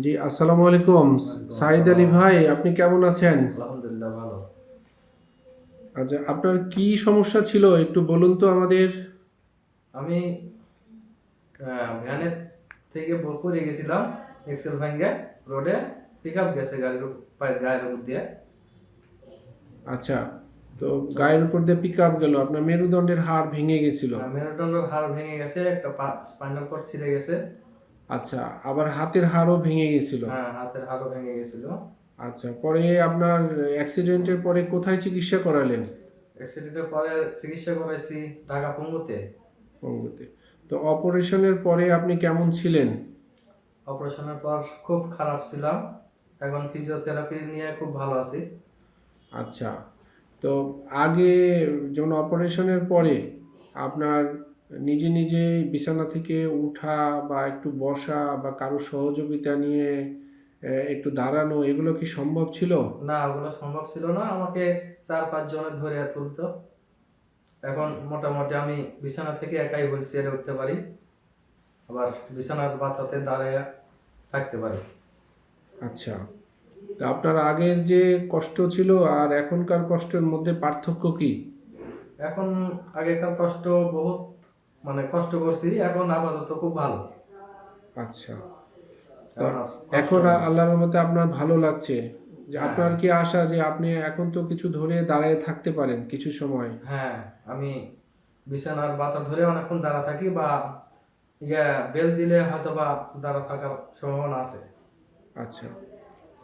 জি, আসসালামু আলাইকুম। সাইদ আলী ভাই, আপনি কেমন আছেন? আলহামদুলিল্লাহ ভালো। আচ্ছা, আপনার কি সমস্যা ছিল একটু বলুন তো আমাদের। আমি ভ্যানের থেকে পড়ে গেছিলাম, এক্সেল ভাঙ্গে রোডে, পিক আপ গেছে গায়ের উপর দিয়ে। আচ্ছা, তো তো গায়ের উপর দিয়ে পিক আপ গেল, আপনার মেরুদণ্ডের হাড় ভেঙে গেছিল। মেরুদণ্ডের হাড় ভেঙে গেছে, একটা স্পাইনাল কর্ড ছিঁড়ে গেছে। আচ্ছা, আবার হাতের হাড়ও ভেঙে গেছিল। হ্যাঁ, হাতের হাড়ও ভেঙে গেছিল। আচ্ছা, পরে আপনার অ্যাক্সিডেন্টের পরে কোথায় চিকিৎসা করালেন? অ্যাক্সিডেন্টের পরে চিকিৎসা করাইছি ঢাকা পঙ্গুতে। পঙ্গুতে। তো অপারেশনের পরে আপনি কেমন ছিলেন? অপারেশনের পর খুব খারাপ ছিলাম, এখন ফিজিওথেরাপি নিয়ে খুব ভালো আছি। আচ্ছা, তো আগে যখন অপারেশনের পরে আপনার নিজে নিজে বিছানা থেকে উঠা বা একটু বসা বা কারো সহযোগিতা নিয়ে একটু দাঁড়ানো, এগুলো কি সম্ভব ছিল? না, ওগুলো সম্ভব ছিল না, আমাকে 4-5 জনে ধরে তুলতো। এখন মোটামুটি আমি বিছানা থেকে একাই হুইল চেয়ারে উঠতে পারি, আবার বিছানার বাতাতে দাঁড়িয়ে থাকতে পারি। আচ্ছা, তা আপনার আগের যে কষ্ট ছিল আর এখনকার কষ্টের মধ্যে পার্থক্য কি? এখন আগেকার কষ্ট বহুত, মানে কষ্ট করছি, এখন আপাতত খুব ভালো। আচ্ছা, তা এখন আর কষ্ট এখন নাই। আল্লাহর রহমতে আপনার ভালো লাগছে? যে হ্যাঁ, আপনার কি আশা যে আপনি এখন তো কিছু ধরে দাঁড়িয়ে থাকতে পারেন কিছু সময়? হ্যাঁ, আমি বিছানার বাতা ধরে অনেকক্ষণ দাঁড়া থাকি, বা ইয়া বেল দিলে হয়তো বা দাঁড়া থাকার সম্ভাবনা আছে। আচ্ছা,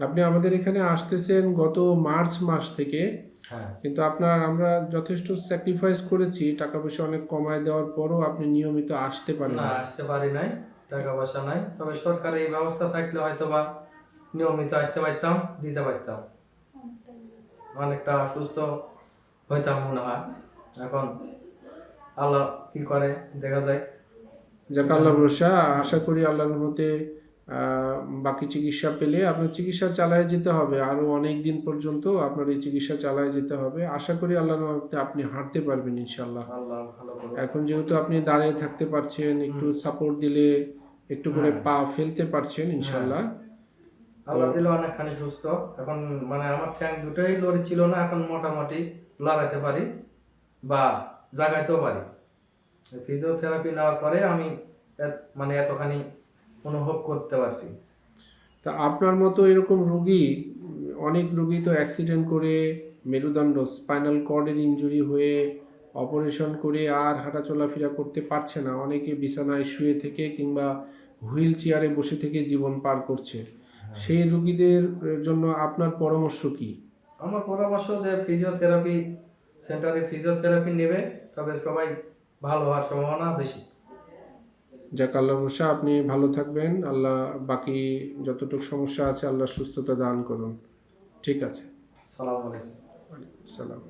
আপনি আমাদের এখানে আসতেছেন গত মার্চ মাস থেকে, হ্যাঁ, কিন্তু আমরা যথেষ্ট স্যাক্রিফাইস করেছি, টাকা পয়সা অনেক কমায় দেওয়ার পরও আপনি নিয়মিত আসতে পারেন না না। আসতে পারি নাই, টাকা পয়সা নাই, তবে সরকারি এই ব্যবস্থা থাকলে হয়তো বা নিয়মিত আসতে পারতাম, দিতে পারতাম, অনেকটা সুস্থ হইতাম মনে হয়। এখন আল্লাহ কি করে দেখা যায়। যাক, আল্লাহ এখন ভরসা। আশা করি আল্লাহর রহমতে বাকি চিকিৎসা পেলে আপনার চিকিৎসা চালায় যেতে হবে, আরও অনেক দিন পর্যন্ত আপনার এই চিকিৎসা চালায় যেতে হবে। আশা করি আল্লাহর রহমতে আপনি হাঁটতে পারবেন ইনশাল্লাহ। আল্লাহ ভালো করুক। এখন যেহেতু আপনি দাঁড়িয়ে থাকতে পারছেন, একটু সাপোর্ট দিলে একটু করে হ্যাঁ, পা ফেলতে পারছেন হ্যাঁ, ইনশাল্লাহ। তো আল্লাহ দিলে অনেকখানি সুস্থ। এখন মানে আমার ঠ্যাং দুটোই লড়ি ছিল না, এখন মোটামুটি লড়াইতে পারি বা জাগাইতেও পারি। ফিজিওথেরাপি নেওয়ার পরে আমি মানে এতখানি অনুভব করতে পারছি। তা আপনার মতো এরকম রুগী, অনেক রুগী তো অ্যাক্সিডেন্ট করে মেরুদণ্ড স্পাইনাল কর্ডের ইনজুরি হয়ে অপারেশন করে আর হাঁটা চলাফেরা করতে পারছে না, অনেকে বিছানায় শুয়ে থেকে কিংবা হুইল চেয়ারে বসে থেকে জীবন পার করছে। সেই রুগীদের জন্য আপনার পরামর্শ কি? আমার পরামর্শ যে ফিজিওথেরাপি সেন্টারে ফিজিওথেরাপি নেবে, তবে সবাই ভালো হওয়ার সম্ভাবনা বেশি। যাক, আল্লাহ ভরসা, আপনি ভালো থাকবেন। আল্লাহ বাকি যতটুকু সমস্যা আছে আল্লাহ সুস্থতা দান করুন। ঠিক আছে। সালাম আলাইকুম। ওয়ালাইকুম সালাম।